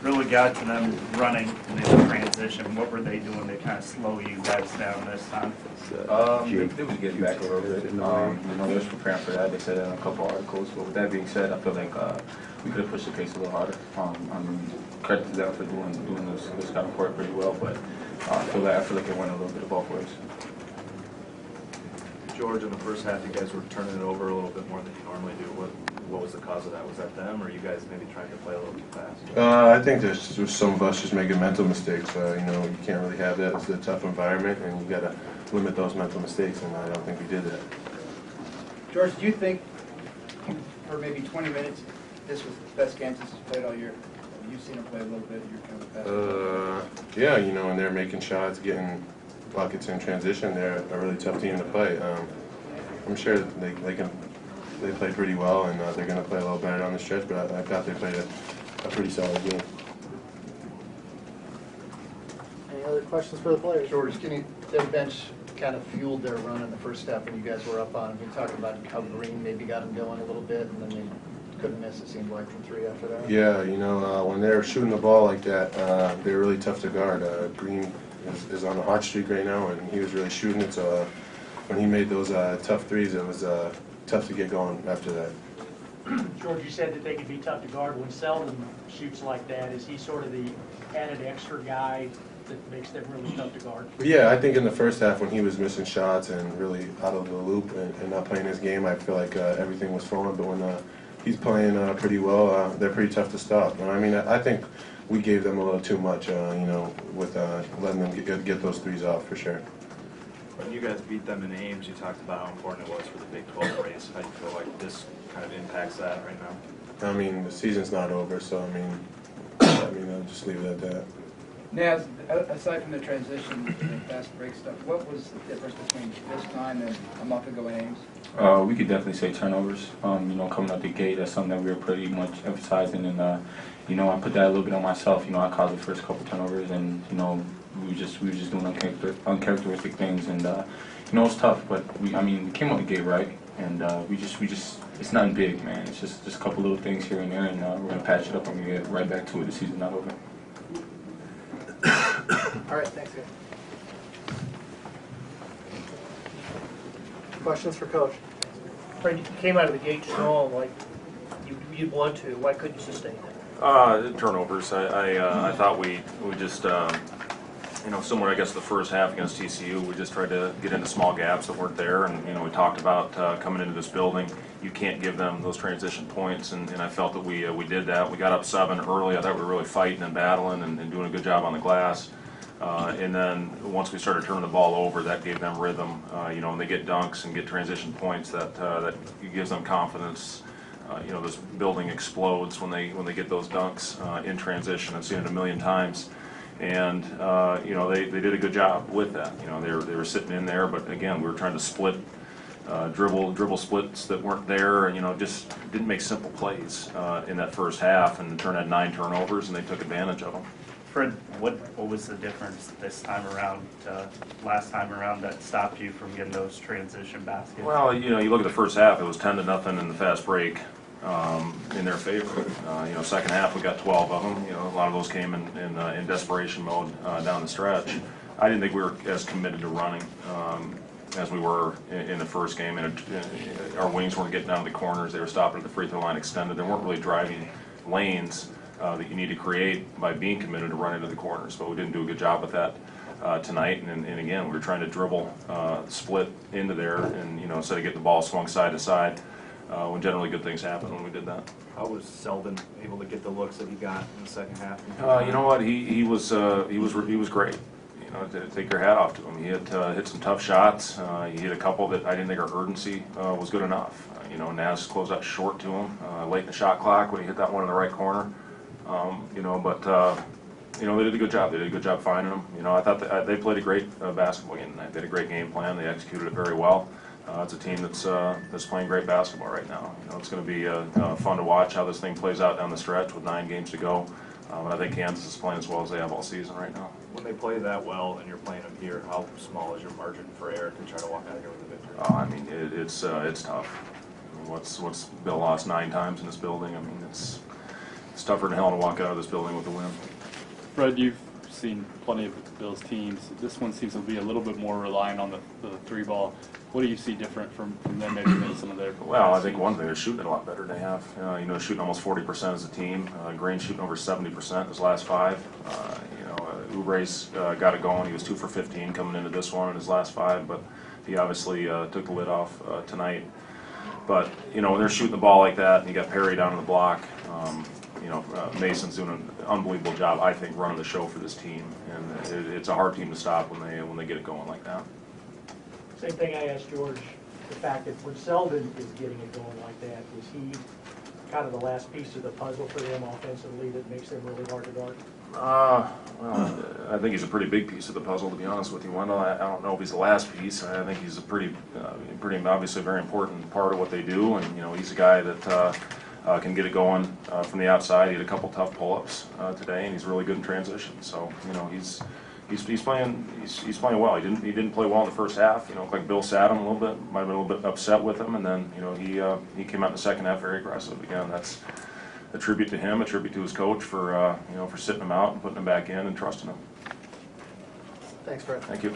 really got to them running in the transition? What were they doing to kind of slow you guys down this time? They was getting back a little bit. They was preparing for that. They said that in a couple articles. But with that being said, I feel like we could have pushed the pace a little harder. I mean, credit to them for doing this kind of work pretty well. But I feel like it went a little bit of both ways. George, in the first half, you guys were turning it over a little bit more than you normally do. What was the cause of that? Was that them, or you guys maybe trying to play a little too fast? I think there's some of us just making mental mistakes. You can't really have that. It's a tough environment, and you got to limit those mental mistakes, and I don't think we did that. George, do you think for maybe 20 minutes this was the best game since he's played all year? You've seen him play a little bit. You're kind of fast. Yeah, and they're making shots, getting buckets in transition. They're a really tough team to play. I'm sure they played pretty well, and they're going to play a little better down the stretch, but I thought they played a pretty solid game. Any other questions for the players? George, their bench kind of fueled their run in the first half when you guys were up on him. We talked about how Green maybe got him going a little bit, and then they couldn't miss, it seemed like, from three after that. Yeah, when they're shooting the ball like that, they're really tough to guard. Green is on a hot streak right now, and he was really shooting it, so when he made those tough threes, it was tough to get going after that. George, you said that they could be tough to guard. When Selden shoots like that, is he sort of the added extra guy that makes them really tough to guard? Yeah, I think in the first half when he was missing shots and really out of the loop and not playing his game, I feel like everything was flowing. But when he's playing pretty well, they're pretty tough to stop. And I mean, I think we gave them a little too much, with letting them get those threes off for sure. When you guys beat them in Ames, you talked about how important it was for the Big 12 race. How do you feel like this kind of impacts that right now? I mean, the season's not over, so I mean, I'll just leave it at that. Now, aside from the transition and fast break stuff, what was the difference between this time and a month ago in Ames? We could definitely say turnovers. Coming out the gate, that's something that we were pretty much emphasizing, and I put that a little bit on myself. I caused the first couple turnovers, and we were just doing uncharacteristic things, and it's tough. But we came out the gate right, and we just it's nothing big, man. It's just a couple little things here and there, and we're gonna patch it up and we get right back to it. The season's not over. All right, thanks, guys. Questions for Coach? Fred, you came out of the gate strong, like you'd want to. Why couldn't you sustain that? Turnovers. I thought we just similar, I guess, the first half against TCU, we just tried to get into small gaps that weren't there, and we talked about coming into this building, you can't give them those transition points, and I felt that we did that. We got up 7 early. I thought we were really fighting and battling and doing a good job on the glass. And then once we started turning the ball over, that gave them rhythm. When they get dunks and get transition points, that gives them confidence. This building explodes when they get those dunks in transition. I've seen it a million times. And they did a good job with that. They were sitting in there, but again, we were trying to split dribble splits that weren't there, and just didn't make simple plays in that first half. And the turn had 9 turnovers, and they took advantage of them. Fred, what was the difference this time around, last time around, that stopped you from getting those transition baskets? Well, you look at the first half; it was 10-0 in the fast break. In their favor. Second half we got 12 of them. A lot of those came in desperation mode down the stretch. I didn't think we were as committed to running as we were in the first game, and our wings weren't getting down to the corners. They were stopping at the free throw line extended. They weren't really driving lanes that you need to create by being committed to run into the corners. But we didn't do a good job with that tonight. And again, we were trying to dribble split into there, and instead of getting the ball swung side to side. When generally good things happen when we did that. How was Selden able to get the looks that he got in the second half? You know what? He was great. To take your hat off to him. He hit some tough shots. He hit a couple that I didn't think our urgency was good enough. Naz closed out short to him late in the shot clock when he hit that one in the right corner. They did a good job. They did a good job finding him. I thought they played a great basketball game tonight. They had a great game plan. They executed it very well. It's a team that's playing great basketball right now. It's going to be fun to watch how this thing plays out down the stretch with 9 games to go. And I think Kansas is playing as well as they have all season right now. When they play that well and you're playing them here, how small is your margin for error to try to walk out of here with a victory? It's tough. What's Bill lost 9 times in this building? It's it's tougher than hell to walk out of this building with a win. Fred, you've seen plenty of the Bills teams. This one seems to be a little bit more reliant on the three ball. What do you see different from them maybe than some of their? Well, I think one thing, they're shooting it a lot better than they have. Shooting almost 40% as a team. Green shooting over 70% his last 5. Ubre's got it going. He was 2 for 15 coming into this one in his last 5, but he obviously took the lid off tonight. But, when they're shooting the ball like that, and you got Perry down on the block, Mason's doing an unbelievable job, I think, running the show for this team. And it's a hard team to stop when they get it going like that. Same thing I asked George, the fact that when Selden is getting it going like that, is he kind of the last piece of the puzzle for them offensively that makes them really hard to guard? Well, I think he's a pretty big piece of the puzzle, to be honest with you, Wendell. I don't know if he's the last piece. I think he's a pretty obviously very important part of what they do, and he's a guy that can get it going from the outside. He had a couple tough pull-ups today, and he's really good in transition. So he's playing well. He didn't play well in the first half. Looked like Bill sat him a little bit. Might have been a little bit upset with him, and then he came out in the second half very aggressive. Again, that's a tribute to him, a tribute to his coach for sitting him out and putting him back in and trusting him. Thanks, Fred. Thank you.